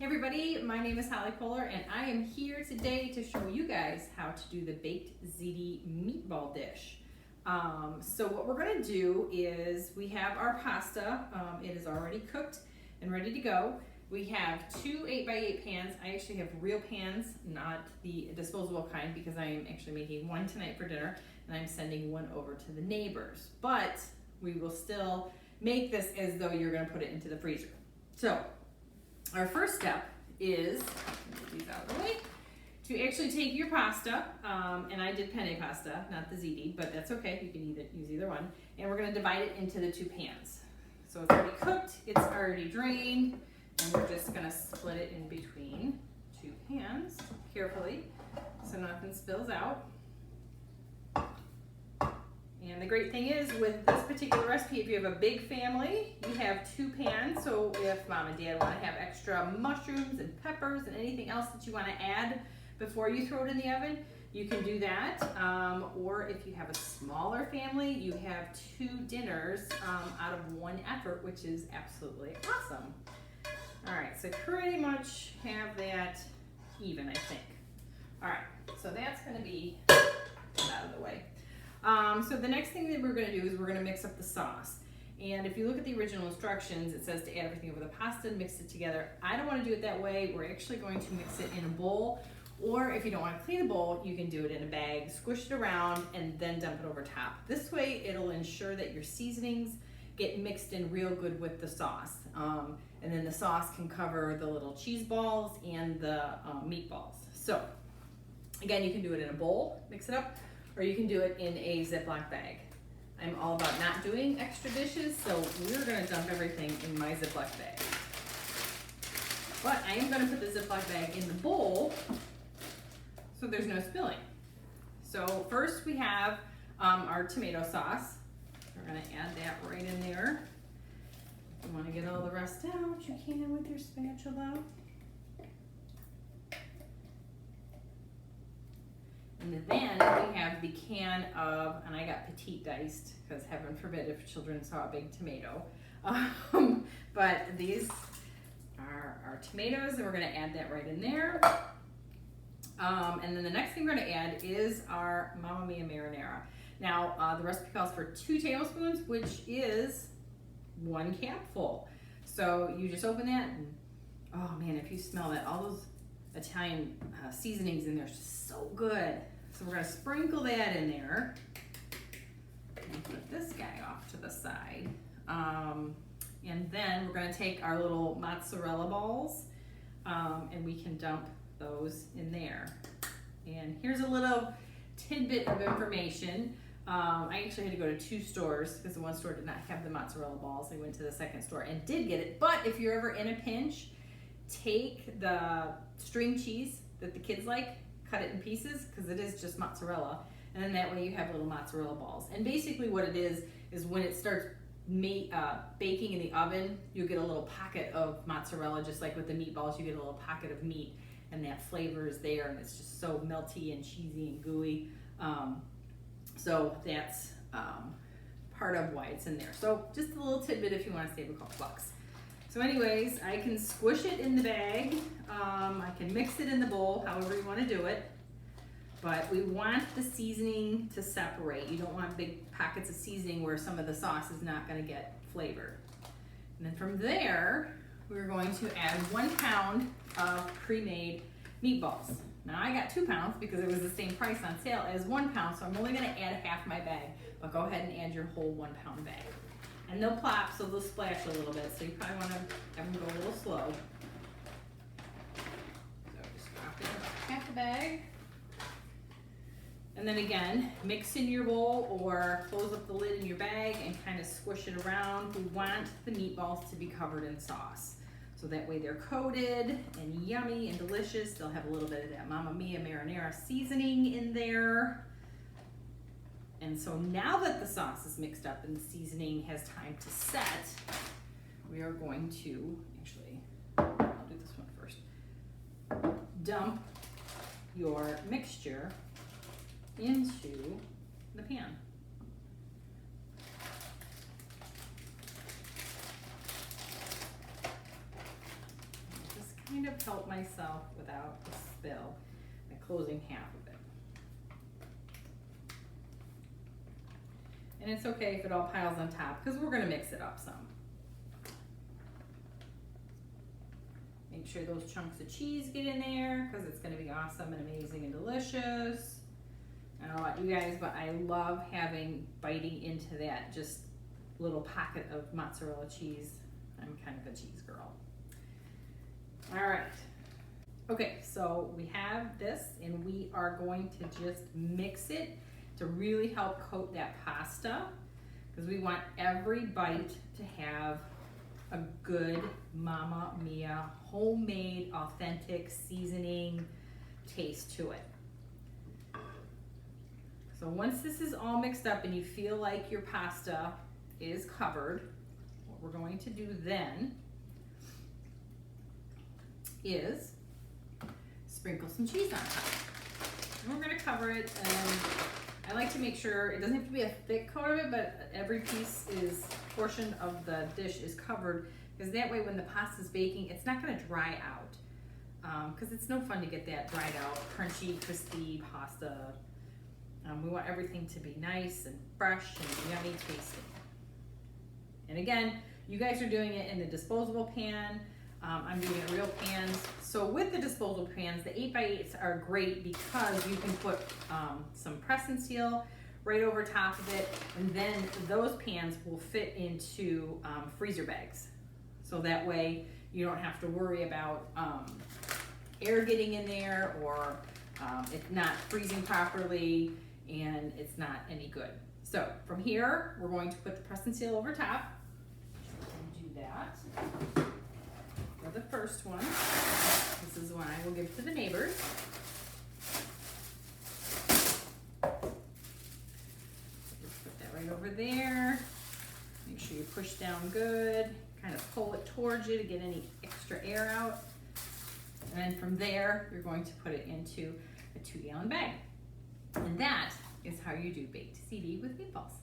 Hey everybody, my name is Holly Kohler and I am here today to show you guys how to do the baked ziti meatball dish. So what we're going to do is we have our pasta. It is already cooked and ready to go. We have two 8x8 pans. I actually have real pans, not the disposable kind, because I am actually making one tonight for dinner and I'm sending one over to the neighbors. But we will still make this as though you're going to put it into the freezer. So our first step is, get these out of the way, to actually take your pasta, and I did penne pasta, not the ziti, but that's okay, you can use either one, and we're going to divide it into the two pans. So it's already cooked, it's already drained, and we're just going to split it in between two pans carefully so nothing spills out. And the great thing is with this particular recipe, if you have a big family, you have two pans. So if mom and dad want to have extra mushrooms and peppers and anything else that you want to add before you throw it in the oven, you can do that. Or if you have a smaller family, you have two dinners out of one effort, which is absolutely awesome. All right, so pretty much have that even, I think. All right, so that's going to be out of the way. So the next thing that we're going to do is we're going to mix up the sauce. And if you look at the original instructions, it says to add everything over the pasta and mix it together. I don't want to do it that way. We're actually going to mix it in a bowl. Or if you don't want to clean a bowl, you can do it in a bag, squish it around, and then dump it over top. This way, it'll ensure that your seasonings get mixed in real good with the sauce. And then the sauce can cover the little cheese balls and the meatballs. So again, you can do it in a bowl, mix it up, or you can do it in a Ziploc bag. I'm all about not doing extra dishes, so we're gonna dump everything in my Ziploc bag. But I am gonna put the Ziploc bag in the bowl so there's no spilling. So first we have our tomato sauce. We're gonna add that right in there. If you wanna get all the rest out, you can with your spatula. And then we have the can of, and I got petite diced, because heaven forbid if children saw a big tomato. But these are our tomatoes, and we're gonna add that right in there. And then the next thing we're gonna add is our Mamma Mia marinara. Now, the recipe calls for 2 tablespoons, which is 1 capful. So you just open that, and oh man, if you smell that, all those Italian seasonings in there is just so good. So we're going to sprinkle that in there and put this guy off to the side. And then we're going to take our little mozzarella balls and we can dump those in there. And here's a little tidbit of information. I actually had to go to 2 stores because the one store did not have the mozzarella balls. I went to the second store and did get it. But if you're ever in a pinch, take the string cheese that the kids like, cut it in pieces, because it is just mozzarella, and then that way you have little mozzarella balls. And basically what it is when it starts baking in the oven, you get a little pocket of mozzarella, just like with the meatballs, you get a little pocket of meat, and that flavor is there, and it's just so melty and cheesy and gooey. So that's part of why it's in there. So just a little tidbit if you want to save a couple bucks. So anyways, I can squish it in the bag, I can mix it in the bowl, however you want to do it, but we want the seasoning to separate. You don't want big pockets of seasoning where some of the sauce is not going to get flavored. And then from there, we're going to add 1 pound of pre-made meatballs. Now I got 2 pounds because it was the same price on sale as 1 pound, so I'm only going to add half my bag, but go ahead and add your whole 1 pound bag. And they'll plop, so they'll splash a little bit, so you probably want to have them go a little slow. So just drop in about half the bag. And then again, mix in your bowl or close up the lid in your bag and kind of squish it around. We want the meatballs to be covered in sauce. So that way they're coated and yummy and delicious. They'll have a little bit of that Mamma Mia marinara seasoning in there. And so now that the sauce is mixed up and the seasoning has time to set, we are going to, actually, I'll do this one first, dump your mixture into the pan. kind of help myself without a spill by closing half of it. And it's okay if it all piles on top because we're gonna mix it up some. Make sure those chunks of cheese get in there because it's gonna be awesome and amazing and delicious. I don't know about you guys, but I love biting into that just little pocket of mozzarella cheese. I'm kind of a cheese girl. All right. Okay, so we have this and we are going to just mix it to really help coat that pasta because we want every bite to have a good Mamma Mia, homemade, authentic seasoning taste to it. So once this is all mixed up and you feel like your pasta is covered, what we're going to do then is sprinkle some cheese on top. And we're gonna cover it, and I like to make sure it doesn't have to be a thick coat of it, but every portion of the dish is covered, because that way when the pasta's baking, it's not gonna dry out. Because it's no fun to get that dried out, crunchy, crispy pasta. We want everything to be nice and fresh and yummy tasting. And again, you guys are doing it in the disposable pan. I'm doing it in real pans. So with the disposable pans, the 8x8s are great because you can put some press and seal right over top of it, and then those pans will fit into freezer bags. So that way you don't have to worry about air getting in there or it not freezing properly, and it's not any good. So from here, we're going to put the press and seal over top. Do that. For the first one, this is one I will give to the neighbors. Just put that right over there. Make sure you push down good. Kind of pull it towards you to get any extra air out. And then from there, you're going to put it into a 2-gallon bag. And that is how you do baked ziti with meatballs.